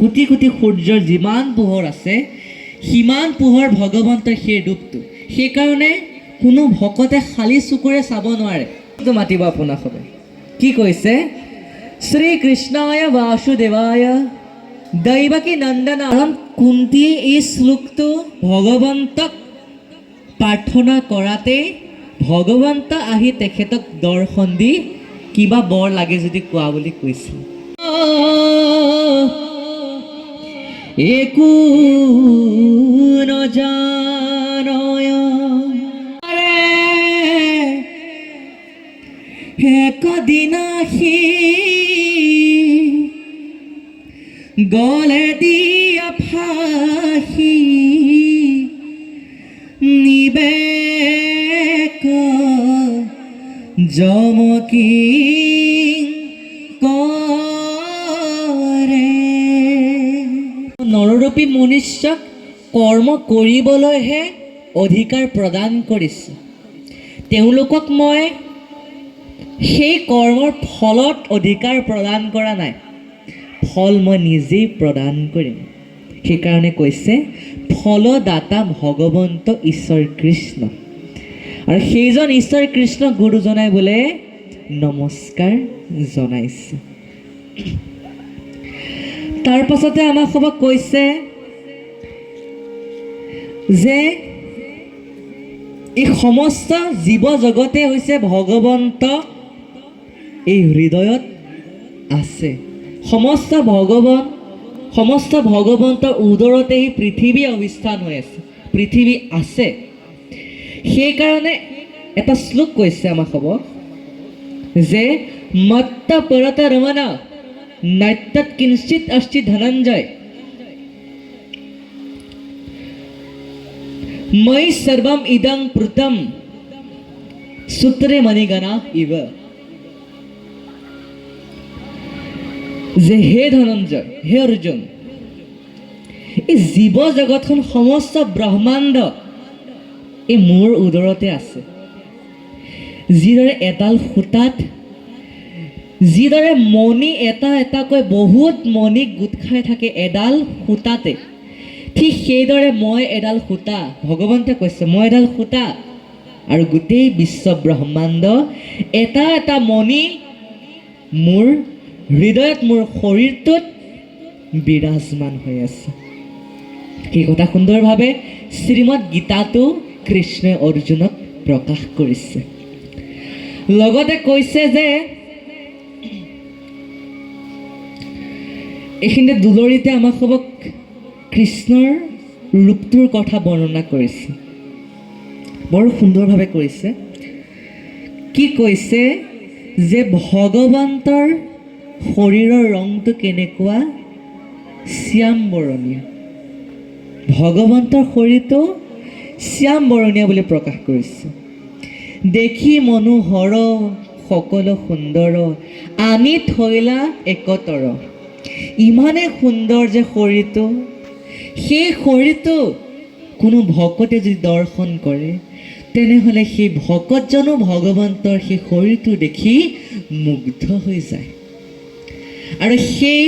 কোটি কোটি সূৰ্যৰ যিমান পোহৰ আছে সিমান পোহৰ ভগৱন্তৰ সেই ৰূপটো। সেইকাৰণে কোনো ভকতে খালী চকুৰে চাব নোৱাৰে। মাতিব আপোনাক সবে কি কৈছে? শ্ৰীকৃষ্ণায় বাসুদেৱায় দৈৱকী নন্দন। কাৰণ কুন্তীয়ে এই শ্লোকটো ভগৱন্তক প্ৰাৰ্থনা কৰাতে ভগৱন্ত আহি তেখেতক দৰ্শন দি কিবা বৰ লাগে যদি কোৱা বুলি কৈছিল। একো নজানয় একদিনা সি গলে দিয়া ফাঁসি নিবেক জমকি কৰে। নৰৰূপী মনুষ্যক কৰ্ম কৰিবলৈহে অধিকাৰ প্ৰদান কৰিছে। তেওঁলোকক মই সেই কৰ্মৰ ফলত অধিকাৰ প্ৰদান কৰা নাই, ফল মই নিজেই প্ৰদান কৰিম। সেইকাৰণে কৈছে ফলদাতা ভগৱন্ত ঈশ্বৰ কৃষ্ণ। আৰু সেইজন ঈশ্বৰ কৃষ্ণ গুৰুজনাই বোলে নমস্কাৰ জনাইছে। তাৰ পাছতে আমাক সবক কৈছে যে এই সমস্ত জীৱ জগতে হৈছে ভগৱন্ত এই হৃদয়ত আছে। সমস্ত ভগৱন্তৰ উদৰতে এই পৃথিৱী অৱস্থান হৈ আছে, পৃথিৱী আছে। সেইকাৰণে এটা শ্লোক কৈছে আমাক হ'ব যে মত্ত পৰত ৰমণ নাত্যত কিঞ্চিত অস্তি ধনঞ্জয় মই সৰ্বম ইদং পৃতম সূত্ৰে মণিগণা ইব। যে হে ধনঞ্জয়, হে অৰ্জুন, এই জীৱ জগতখন সমস্ত ব্ৰহ্মাণ্ড এই মোৰ উদৰতে আছে। যিদৰে এডাল সূতাত যিদৰে মণি এটা এটাকৈ বহুত মণি গোট খাই থাকে এডাল সূতাতে, ঠিক সেইদৰে মই এডাল সূতা। ভগৱন্তে কৈছে মই এডাল সূতা আৰু গোটেই বিশ্ব ব্ৰহ্মাণ্ড এটা এটা মণি মোৰ হৃদয়ত, মোৰ শৰীৰটোত বিৰাজমান হৈ আছে। সেই কথা সুন্দৰভাৱে শ্ৰীমদ গীতাটো কৃষ্ণই অৰ্জুনক প্ৰকাশ কৰিছে। লগতে কৈছে যে এইখিনিতে দুলৰিতে আমাক সবক কৃষ্ণৰ ৰূপটোৰ কথা বৰ্ণনা কৰিছে, বৰ সুন্দৰভাৱে কৰিছে। কি কৈছে যে ভগৱন্তৰ শৰীৰৰ ৰংটো কেনেকুৱা? শ্যাম বৰণীয়া। ভগৱন্তৰ শৰীৰটো শ্যাম বৰণীয়া বুলি প্ৰকাশ কৰিছে। দেখি মনোহৰ সকলো সুন্দৰ আনি থৈলা একতৰ। ইমানে সুন্দৰ যে শৰীৰটো, সেই শৰীৰটো কোনো ভকতে যদি দৰ্শন কৰে তেনেহ'লে সেই ভকতজনো ভগৱন্তৰ সেই শৰীৰটো দেখি মুগ্ধ হৈ যায়। আৰু সেই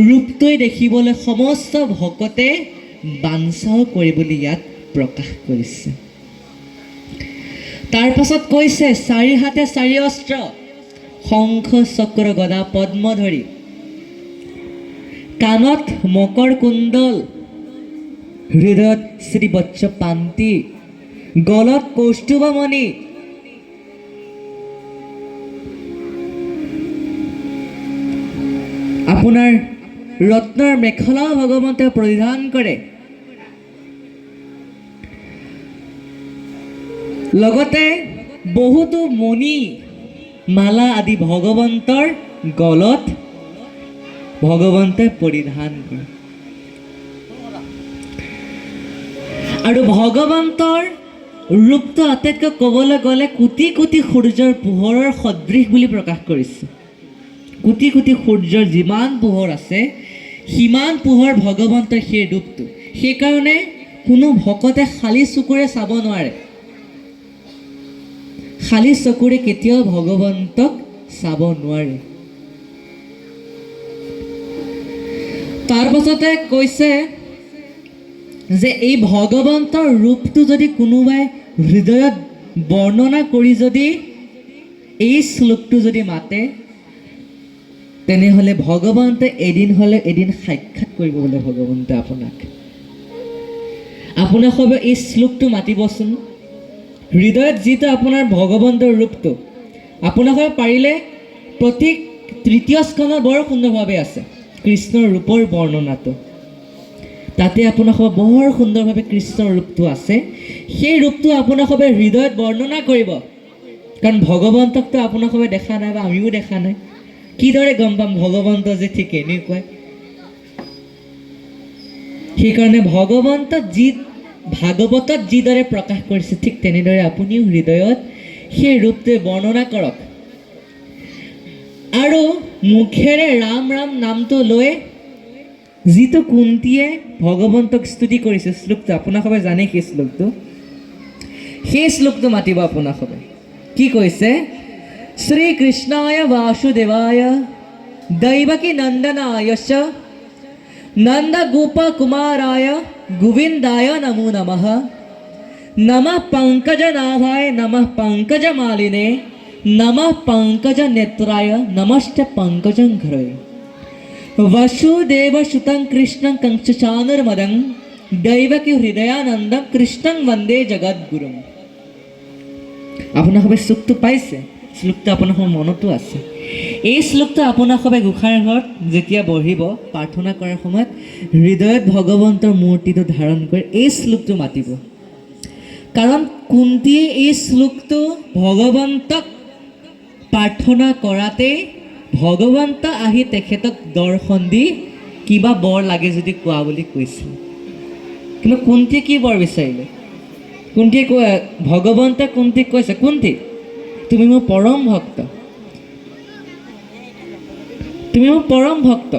ৰূপটোৱে দেখিবলৈ সমস্ত ভকতে বাঞ্ছাও কৰিবলৈ ইয়াত প্ৰকাশ কৰিছে। তাৰ পাছত কৈছে চাৰি হাতে চাৰি অস্ত্ৰ, শংখ চক্ৰ গদা পদ্ম ধৰি, কাণত মকৰ কুণ্ডল, হৃদয়ত শ্ৰীবৎস পান্তি, গলত কৌষ্ঠুভমণি। আপোনাৰ ৰত্নৰ মেখেলাও ভগৱন্তে পৰিধান কৰে। লগতে বহুতো মণি মালা আদি ভগৱন্তৰ গলত ভগৱন্তে পৰিধান কৰে। আৰু ভগৱন্তৰ ৰূপটো আটাইতকৈ ক'বলৈ গ'লে কোটি কোটি সূৰ্যৰ পোহৰৰ সদৃশ বুলি প্ৰকাশ কৰিছে। কোটি কোটি সূৰ্যৰ যিমান পোহৰ আছে সিমান পোহৰ ভগৱন্তৰ সেই ৰূপটো। সেইকাৰণে কোনো ভকতে খালী চকুৰে চাব নোৱাৰে, খালী চকুৰে কেতিয়াও ভগৱন্তক চাব নোৱাৰে। তাৰ পাছতে কৈছে যে এই ভগৱন্তৰ ৰূপটো যদি কোনোবাই হৃদয়ত বৰ্ণনা কৰি যদি এই শ্লোকটো যদি মাতে, তেনেহ'লে ভগৱন্তে এদিন হ'লে এদিন সাক্ষাৎ কৰিব বোলে ভগৱন্তে আপোনাক। আপোনাক সবে এই শ্লোকটো মাতিবচোন, হৃদয়ত যিটো আপোনাৰ ভগৱন্তৰ ৰূপটো আপোনাক পাৰিলে প্ৰতি তৃতীয় স্কন্ধত বৰ সুন্দৰভাৱে আছে কৃষ্ণৰ ৰূপৰ বৰ্ণনাটো। তাতে আপোনাক বৰ সুন্দৰভাৱে কৃষ্ণৰ ৰূপটো আছে। সেই ৰূপটো আপোনাক হৃদয়ত বৰ্ণনা কৰিব, কাৰণ ভগৱন্তকতো আপোনাক দেখা নাই বা আমিও দেখা নাই। কিদৰে গম পাম ভগৱন্ত যে ঠিক এনেকুৱাই? সেইকাৰণে ভগৱন্ত ভাগৱতত যিদৰে প্ৰকাশ কৰিছে ঠিক তেনেদৰে আপুনিও হৃদয়ত সেই ৰূপটোৱে বৰ্ণনা কৰক। আৰু মুখেৰে ৰাম ৰাম নামটো লৈ যিটো কুন্তীয়ে ভগৱন্তক স্তুতি কৰিছে শ্লোকটো, আপোনাক সবে জানে সেই শ্লোকটো, সেই শ্লোকটো মাতিব আপোনাক সবে। কি কৈছে? শ্ৰীকৃষ্ণায় বাসুদেৱায় দৈৱকী নন্দনায়শ্চ নন্দ গোপ কুমাৰায় গোবিন্দায় নমো নমঃ নমঃ পঙ্কজনাভায় নমঃ পঙ্কজমালিনে নমঃ পঙ্কজনেত্রায় নমশ্চ পঙ্কজঘ্রয়ে वसुदेवसुतं कृष्णं कंसचानुर्मदं दैवकी हृदयानन्दं कृष्णं वन्दे जगद्गुरुं। আপোনাক সবে শ্লোকটো পাইছে? শ্লোকটো আপোনাৰ মনতো আছে। এই শ্লোকটো আপোনাক সবে গোসাঁইৰ ঘৰত যেতিয়া বহিব প্ৰাৰ্থনা কৰাৰ সময়ত হৃদয়ত ভগৱন্তৰ মূৰ্তিটো ধাৰণ কৰি এই শ্লোকটো মাতিব। কাৰণ কুন্তীয়ে এই শ্লোকটো ভগৱন্তক প্ৰাৰ্থনা কৰাতেই ভগৱন্ত আহি তেখেতক দৰ্শন দি কিবা বৰ লাগে যদি কোৱা বুলি কৈছিল। কিন্তু কুন্তীয়ে কি বৰ বিচাৰিলে? কুন্তীয়ে ভগৱন্তে কুন্তীক কৈছে, কুন্তী তুমি মোৰ পৰম ভক্ত, তুমি মোৰ পৰম ভক্ত,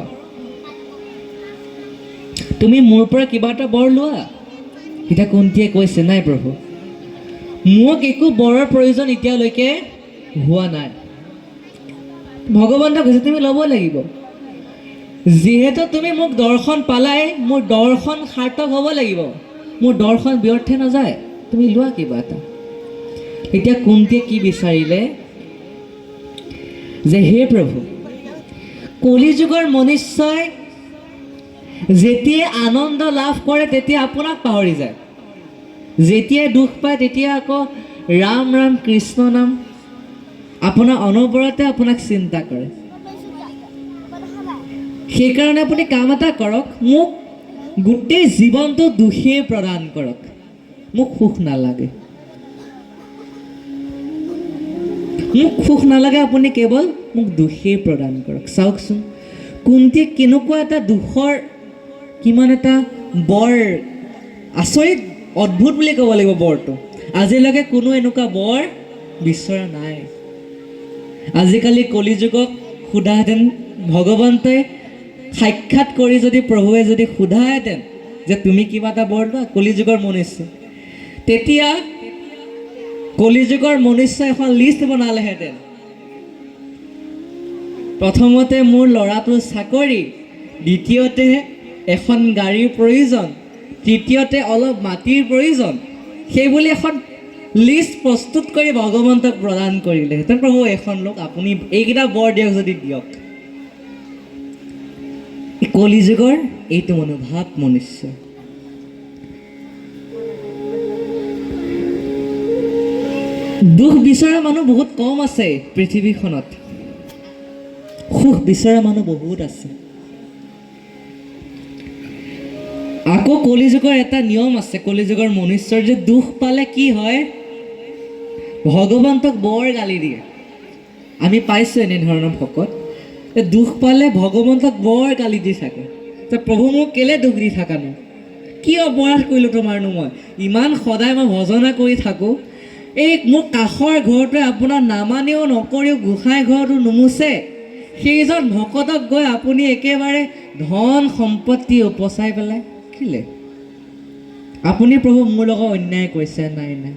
তুমি মোৰ পৰা কিবা এটা বৰ লোৱা। এতিয়া কুন্তীয়ে কৈছে, নাই প্ৰভু, মোক একো বৰৰ প্ৰয়োজন এতিয়ালৈকে হোৱা নাই। ভগৱন্তক কৈছে তুমি ল'ব লাগিব, যিহেতু তুমি মোক দৰ্শন পালাই, মোৰ দৰ্শন সাৰ্থক হ'ব লাগিব, মোৰ দৰ্শন ব্যৰ্থ নাযায়, তুমি লোৱা কিবা এটা। এতিয়া কুন্তীয়ে কি বিচাৰিলে যে হে প্ৰভু, কলিযুগৰ মনুষ্যই যেতিয়াই আনন্দ লাভ কৰে তেতিয়া আপোনাক পাহৰি যায়, যেতিয়াই দুখ পায় তেতিয়া আকৌ ৰাম ৰাম কৃষ্ণ নাম আপোনাৰ অনবৰতে আপোনাক চিন্তা কৰে। সেইকাৰণে আপুনি কাম এটা কৰক, মোক গোটেই জীৱনটো দুখেই প্ৰদান কৰক, মোক সুখ নালাগে, মোক সুখ নালাগে, আপুনি কেৱল মোক দুখেই প্ৰদান কৰক। চাওকচোন কুন্তীয়ে কেনেকুৱা এটা দুখৰ কিমান এটা বৰ আচৰিত অদ্ভুত বুলি ক'ব লাগিব বৰটো। আজিলৈকে কোনো এনেকুৱা বৰ বিচৰা নাই। আজিকালি কলিযুগক সোধাহেঁতেন, ভগৱন্তই সাক্ষাৎ কৰি যদি প্ৰভুৱে যদি সোধাহেঁতেন যে তুমি কিবা এটা বৰ লোৱা, কলিযুগৰ মনুষ্য, তেতিয়া কলিযুগৰ মনুষ্য এখন লিষ্ট বনালেহেঁতেন। প্ৰথমতে মোৰ ল'ৰাটোৰ চাকৰি, দ্বিতীয়তে এখন গাড়ীৰ প্ৰয়োজন, তৃতীয়তে অলপ মাটিৰ প্ৰয়োজন, সেইবুলি এখন লিষ্ট প্ৰস্তুত কৰি ভগৱন্তক প্ৰদান কৰিলেহেঁতেন। প্ৰভু এখন লোক, আপুনি এইকেইটা বৰ দিয়ক যদি দিয়ক। কলিযুগৰ এইটো মনোভাৱ মনুষ্য। দুখ বিচৰা মানুহ বহুত কম আছে পৃথিৱীখনত, সুখ বিচৰা মানুহ বহুত আছে। আকৌ কলিযুগৰ এটা নিয়ম আছে, কলিযুগৰ মনুষ্যৰ যে দুখ পালে কি হয়, ভগৱন্তক বৰ গালি দিয়ে। আমি পাইছোঁ এনেধৰণৰ ভকত, দুখ পালে ভগৱন্তক বৰ গালি দি থাকে, প্ৰভু মোক কেলে দুখ দি থাকানো, কি অপৰাধ কৰিলোঁ তোমাৰনো, মই ইমান সদায় মই ভজনা কৰি থাকোঁ, এই মোৰ কাষৰ ঘৰটোৱে আপোনাৰ নামানেও নকৰিও গোসাঁই ঘৰটো নুমুচে, সেইজন ভকতক গৈ আপুনি একেবাৰে ধন সম্পত্তি উপচাই পেলাই কেলে? আপুনি প্ৰভু মোৰ লগত অন্যায় কৰিছে, নাই নাই,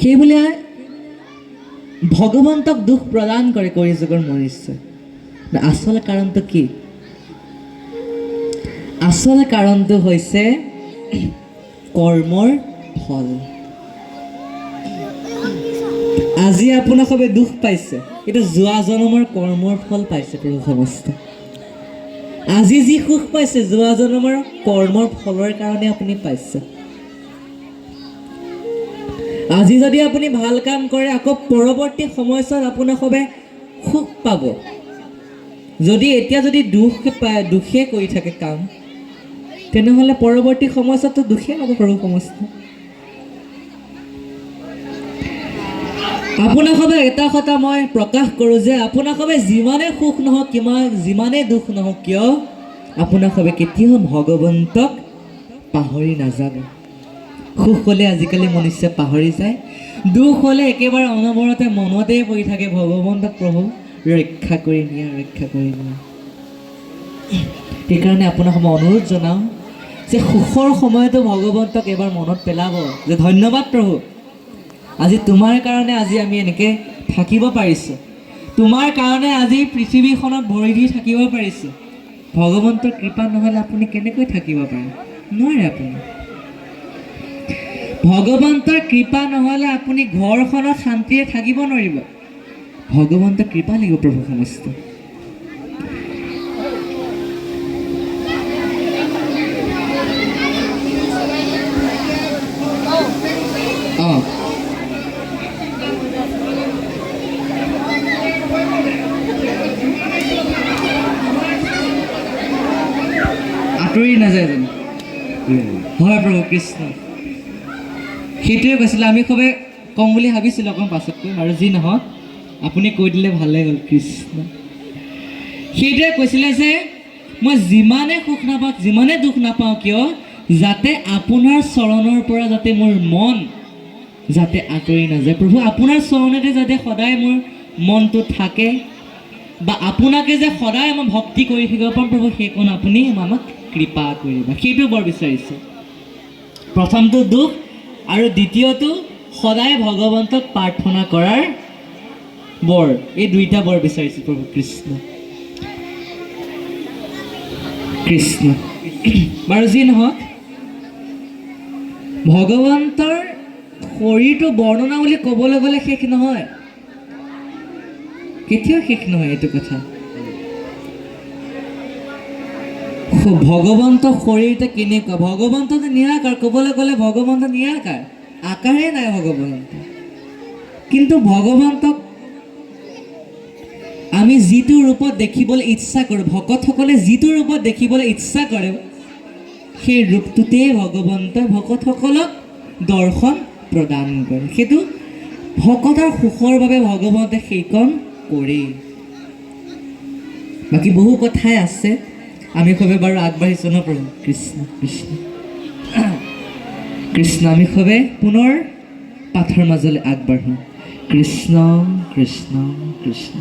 সেইবুলি ভগৱন্তক দুখ প্ৰদান কৰে কলিযুগৰ মনুষ্য। আচল কাৰণটো কি? আচল কাৰণটো হৈছে কৰ্মৰ ফল। আজি আপোনাক সবে দুখ পাইছে, কিন্তু যোৱা জনমৰ কৰ্মৰ ফল পাইছে প্ৰভু সমস্ত। আজি যি সুখ পাইছে যোৱা জনমৰ কৰ্মৰ ফলৰ কাৰণে আপুনি পাইছে। আজি যদি আপুনি ভাল কাম কৰে আকৌ পৰৱৰ্তী সময়ছোৱাত আপোনাক সবে সুখ পাব। যদি এতিয়া যদি দুখে কৰি থাকে কাম, তেনেহ'লে পৰৱৰ্তী সময়ছোৱাততো দুখে হ'ব প্ৰভু সমস্ত। আপোনাক সবে এটা কথা মই প্ৰকাশ কৰোঁ যে আপোনাক সবে যিমানে সুখ নহওক যিমানে দুখ নহওক কিয় আপোনাক সবে কেতিয়াও ভগৱন্তক পাহৰি নাযাব। সুখ হ'লে আজিকালি মনুষ্য পাহৰি যায়, দুখ হ'লে একেবাৰে অনবৰতে মনতেই পৰি থাকে ভগৱন্তক প্ৰভু ৰক্ষা কৰি নিয়া। সেইকাৰণে আপোনাক মই অনুৰোধ জনাওঁ যে সুখৰ সময়তো ভগৱন্তক এবাৰ মনত পেলাব যে ধন্যবাদ প্ৰভু, আজি তোমাৰ কাৰণে আজি আমি এনেকৈ থাকিব পাৰিছোঁ, তোমাৰ কাৰণে আজি পৃথিৱীখনত ভৰি দি থাকিব পাৰিছোঁ। ভগৱন্তৰ কৃপা নহ'লে আপুনি কেনেকৈ থাকিব পাৰে? নোৱাৰে আপুনি। ভগৱন্তৰ কৃপা নহ'লে আপুনি ঘৰখনত শান্তিৰে থাকিব নোৱাৰিব। ভগৱন্তৰ কৃপা লাগিব প্ৰভু সমস্ত। আঁতৰি নাযায় জানো? হয় প্ৰভু কৃষ্ণ, সেইটোৱে কৈছিলে। আমি সবে কম বুলি ভাবিছিলোঁ অকণ পাছতকৈ, আৰু যি নহওক আপুনি কৈ দিলে ভালেই হ'ল। কৃষ্ণ সেইটোৱে কৈছিলে যে মই যিমানে সুখ নাপাওঁ যিমানে দুখ নাপাওঁ কিয় যাতে আপোনাৰ চৰণৰ পৰা যাতে মোৰ মন যাতে আঁতৰি নাযায়। প্ৰভু আপোনাৰ চৰণতে যাতে সদায় মোৰ মনটো থাকে, বা আপোনাকে যে সদায় মই ভক্তি কৰি থাকিব পাৰোঁ প্ৰভু, সেইকণ আপুনি আমাক কৃপা কৰিবা। সেইটো বৰ বিচাৰিছোঁ। প্ৰথমটো দুখ আৰু দ্বিতীয়টো সদায় ভগৱন্তক প্ৰাৰ্থনা কৰাৰ বৰ, এই দুইটা বৰ বিচাৰিছোঁ প্ৰভু কৃষ্ণ। কৃষ্ণ বাৰু যি নহওক, ভগৱন্তৰ শৰীৰটো বৰ্ণনা বুলি ক'বলৈ গ'লে শেষ নহয়, কেতিয়াও শেষ নহয় এইটো কথা। ভগৱন্ত শৰীৰটো কেনেকুৱা? ভগৱন্তটো নিৰাকাৰ, ক'বলৈ গ'লে ভগৱন্ত নিৰাকাৰ, আকাৰে নাই ভগৱন্ত। কিন্তু ভগৱন্তক আমি যিটো ৰূপত দেখিবলৈ ইচ্ছা কৰোঁ, ভকতসকলে যিটো ৰূপত দেখিবলৈ ইচ্ছা কৰে, সেই ৰূপটোতেই ভগৱন্তই ভকতসকলক দৰ্শন প্ৰদান কৰে। সেইটো ভকতৰ সুখৰ বাবে ভগৱন্তে সেইকণ কৰেই। বাকী বহু কথাই আছে, আমি সবে বাৰু আগবাঢ়িছোঁ ন প্ৰভু কৃষ্ণ। কৃষ্ণ কৃষ্ণ আমি সবে পুনৰ পাঠৰ মাজলৈ আগবাঢ়োঁ। কৃষ্ণ কৃষ্ণ কৃষ্ণ।